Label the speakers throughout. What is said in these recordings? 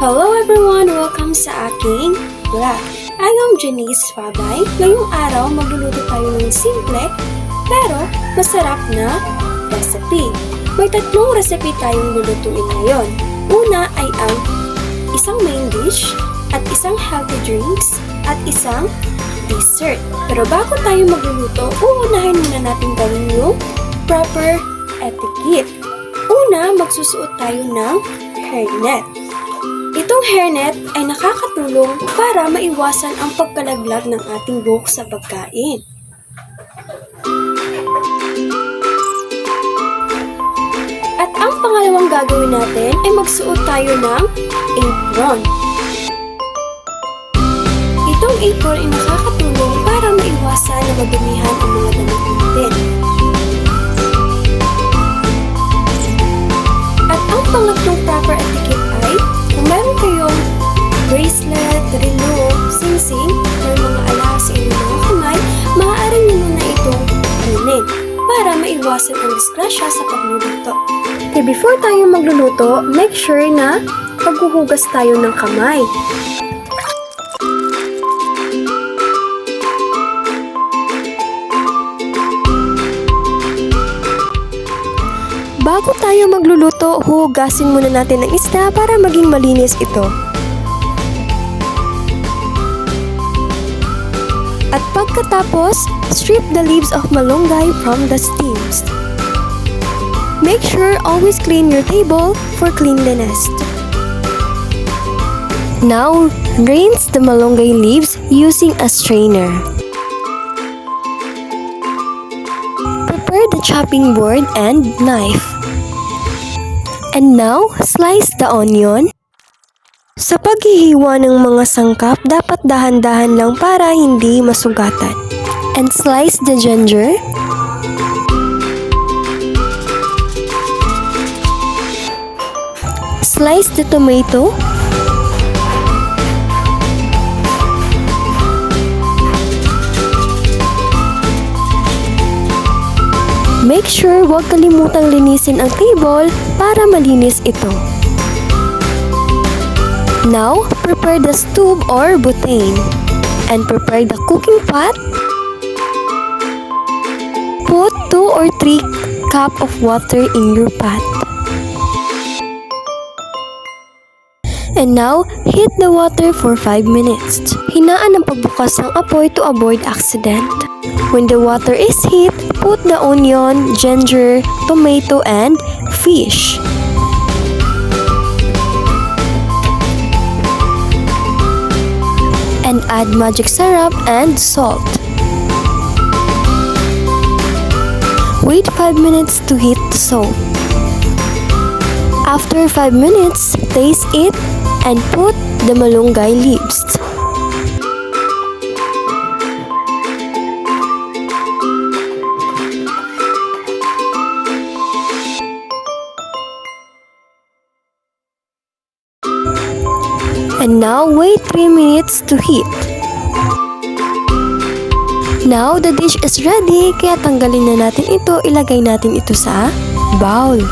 Speaker 1: Hello everyone! Welcome sa aking vlog. I am Janice Fabay. Ngayong araw, magluluto tayo ng simple pero masarap na recipe. May tatlong recipe tayong lulutuin ngayon. Una ay ang isang main dish at isang healthy drinks at isang dessert. Pero bago tayo magluluto, uunahin muna natin gawin yung proper etiquette. Una, magsusuot tayo ng hairnet. Itong hairnet ay nakakatulong para maiwasan ang pagkalaglag ng ating buhok sa pagkain. At ang pangalawang gagawin natin ay magsuot tayo ng apron. Itong apron ay nakakatulong para maiwasan na madumihan ang mga damit natin. At ang pangatlong proper etiquette ay kung meron kayong bracelet, relo, singsing, or mga alahas sa inyong mga kamay, maaari nyo muna itong kunin para maiwasan ang disgrasya sa pagluluto. Okay, before tayo magluluto, make sure na paghuhugas tayo ng kamay. Bago tayo magluluto, hugasin muna natin ang isda para maging malinis ito. At pagkatapos, strip the leaves of malunggay from the stems. Make sure always clean your table for cleanliness. Now, rinse the malunggay leaves using a strainer. Prepare the chopping board and knife. And now, slice the onion. Sa paghihiwa ng mga sangkap, dapat dahan-dahan lang para hindi masugatan. And slice the ginger. Slice the tomato. Make sure huwag kalimutang linisin ang table para malinis ito. Now, prepare the stove or butane and prepare the cooking pot. Put 2 or 3 cups of water in your pot. And now, heat the water for 5 minutes. Hinaan ang pagbukas ng apoy to avoid accident. When the water is heat, put the onion, ginger, tomato, and fish. And add magic syrup and salt. Wait 5 minutes to heat the soup. After 5 minutes, taste it and put the malunggay leaves. And now, wait 3 minutes to heat. Now, the dish is ready, kaya tanggalin na natin ito, ilagay natin ito sa bowl.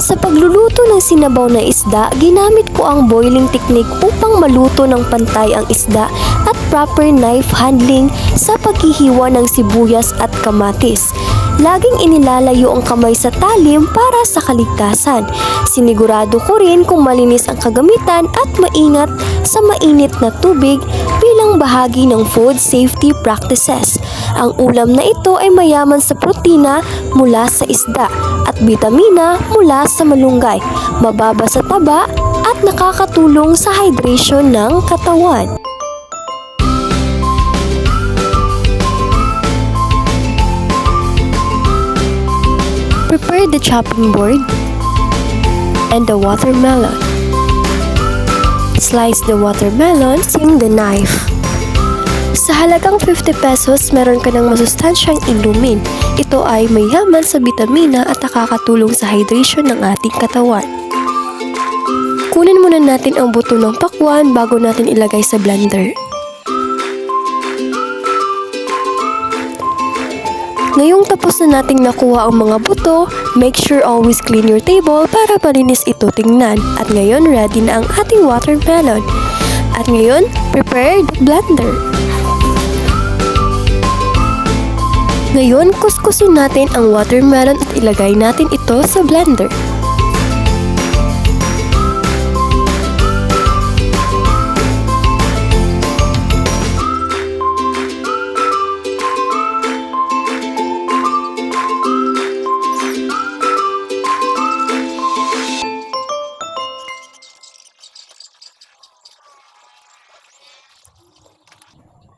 Speaker 1: Sa pagluluto ng sinabaw na isda, ginamit ko ang boiling technique upang maluto ng pantay ang isda at proper knife handling sa paghihiwa ng sibuyas at kamatis. Laging inilalayo ang kamay sa talim para sa kaligtasan. Sinigurado ko rin kung malinis ang kagamitan at maingat sa mainit na tubig bilang bahagi ng food safety practices. Ang ulam na ito ay mayaman sa protina mula sa isda at bitamina mula sa malunggay, mababa sa taba at nakakatulong sa hydration ng katawan. Prepare the chopping board and the watermelon. Slice the watermelon using the knife. Sa halagang 50 pesos, meron ka ng masustansyang inumin. Ito ay mayaman sa bitamina at nakakatulong sa hydration ng ating katawan. Kunin muna natin ang buto ng pakwan bago natin ilagay sa blender. Ngayong tapos na nating nakuha ang mga buto, make sure always clean your table para malinis ito tingnan. At ngayon, ready na ang ating watermelon. At ngayon, prepare the blender. Ngayon, kuskusin natin ang watermelon at ilagay natin ito sa blender.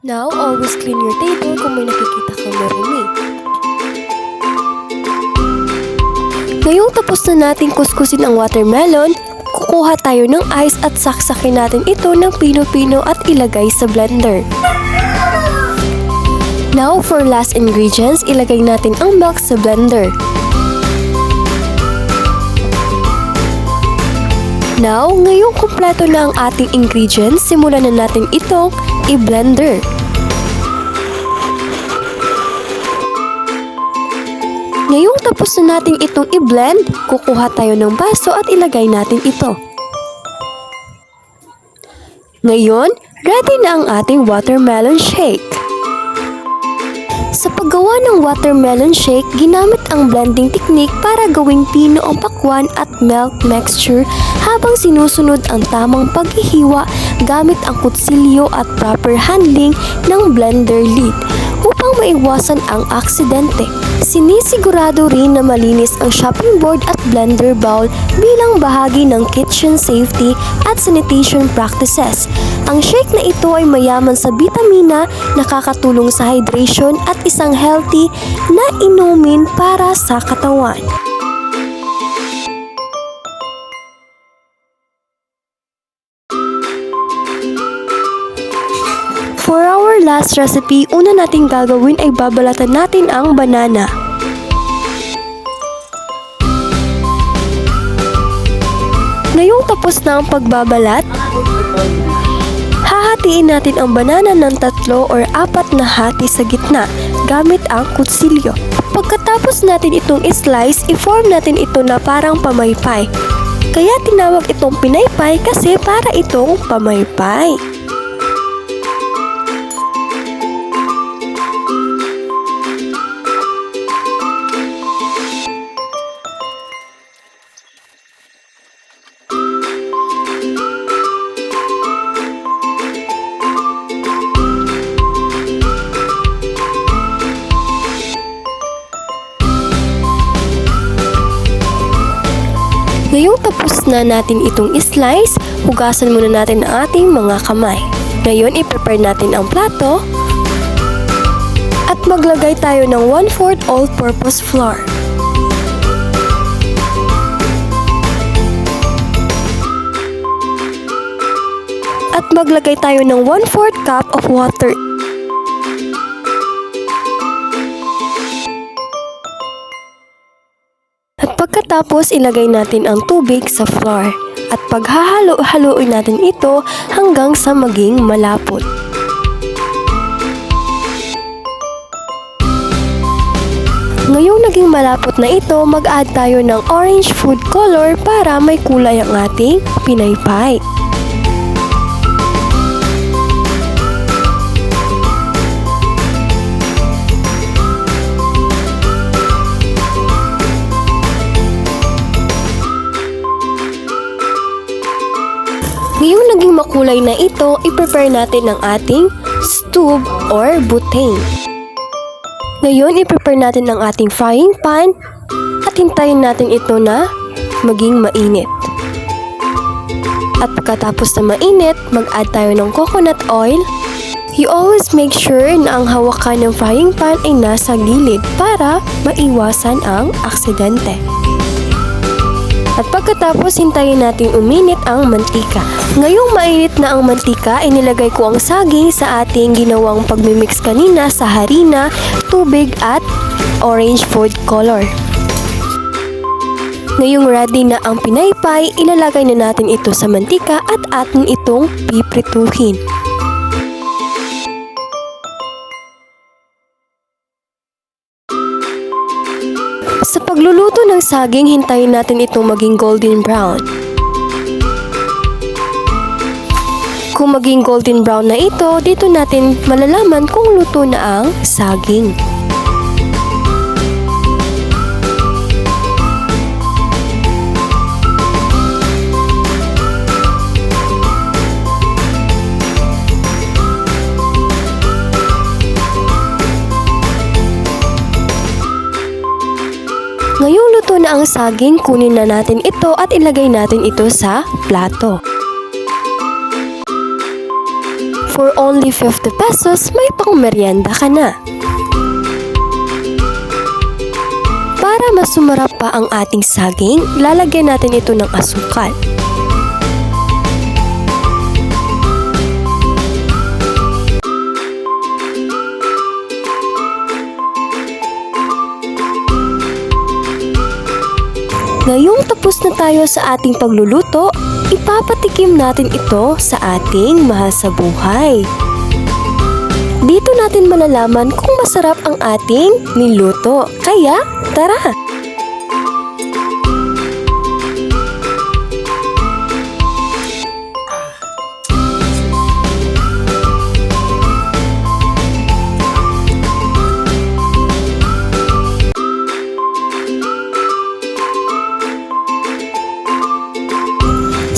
Speaker 1: Now, always clean your table kung may nakikita kang marumi. Ngayong tapos na natin kuskusin ang watermelon, kukuha tayo ng ice at saksakin natin ito ng pino-pino at ilagay sa blender. Now, for last ingredients, ilagay natin ang milk sa blender. Now, ngayong kumpleto na ang ating ingredients, simulan na natin itong i-blender. Ngayong tapos na natin itong i-blend, kukuha tayo ng baso at ilagay natin ito. Ngayon, ready na ang ating watermelon shake. Sa paggawa ng watermelon shake, ginamit ang blending technique para gawing pino ang pakwan at milk mixture habang sinusunod ang tamang paghihiwa gamit ang kutsilyo at proper handling ng blender lid upang maiwasan ang aksidente. Sinisigurado rin na malinis ang chopping board at blender bowl bilang bahagi ng kitchen safety at sanitation practices. Ang shake na ito ay mayaman sa bitamina, nakakatulong sa hydration at isang healthy na inumin para sa katawan. For our last recipe, una nating gagawin ay babalatan natin ang banana. Ngayong tapos na ang pagbabalat, hahatiin natin ang banana ng 3 or 4 na hati sa gitna gamit ang kutsilyo. Pagkatapos natin itong slice, i-form natin ito na parang pamaypay. Kaya tinawag itong pinaypay kasi para itong pamaypay. Ngayong tapos na natin itong slice, hugasan muna natin ang ating mga kamay. Ngayon, i-prepare natin ang plato at maglagay tayo ng 1/4 all-purpose flour. At maglagay tayo ng 1/4 cup of water. At pagkatapos, ilagay natin ang tubig sa flour at paghahalo-haluin natin ito hanggang sa maging malapot. Ngayong naging malapot na ito, mag-add tayo ng orange food color para may kulay ang ating pinaypay. Ngayong naging makulay na ito, i-prepare natin ang ating stube or butane. Ngayon, i-prepare natin ang ating frying pan at hintayin natin ito na maging mainit. At pagkatapos na mainit, mag-add tayo ng coconut oil. You always make sure na ang hawakan ng frying pan ay nasa gilid para maiwasan ang aksidente. At pagkatapos, hintayin natin uminit ang mantika. Ngayong mainit na ang mantika, inilagay ko ang saging sa ating ginawang pagmimix kanina sa harina, tubig at orange food color. Ngayong ready na ang pinaypay, ilalagay na natin ito sa mantika at atin itong piprituhin. Sa pagluluto ng saging, hintayin natin itong maging golden brown. Kung maging golden brown na ito, dito natin malalaman kung luto na ang saging. Ngayong luto na ang saging, kunin na natin ito at ilagay natin ito sa plato. For only 50 pesos, may pang-merienda ka na. Para mas sumarap pa ang ating saging, lalagyan natin ito ng asukal. Ngayong tapos na tayo sa ating pagluluto, ipapatikim natin ito sa ating mahal sa buhay. Dito natin malalaman kung masarap ang ating niluto. Kaya, tara!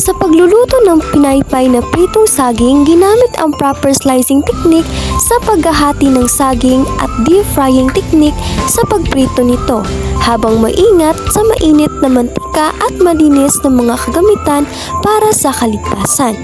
Speaker 1: Sa pagluluto ng pinaypay na pritong saging, ginamit ang proper slicing technique sa paghahati ng saging at deep frying technique sa pagprito nito, habang maingat sa mainit na mantika at malinis na mga kagamitan para sa kaligtasan.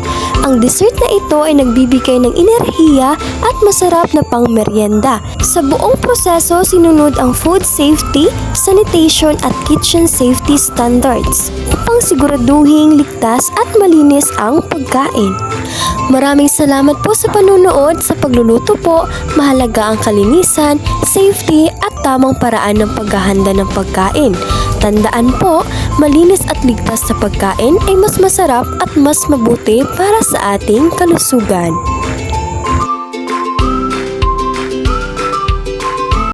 Speaker 1: Ang dessert na ito ay nagbibigay ng enerhiya at masarap na pang-merienda. Sa buong proseso, sinunod ang food safety, sanitation at kitchen safety standards upang siguraduhing ligtas at malinis ang pagkain. Maraming salamat po sa panunood. Sa pagluluto po, mahalaga ang kalinisan, safety at tamang paraan ng paghahanda ng pagkain. Tandaan po, malinis at ligtas sa pagkain ay mas masarap at mas mabuti para sa ating kalusugan.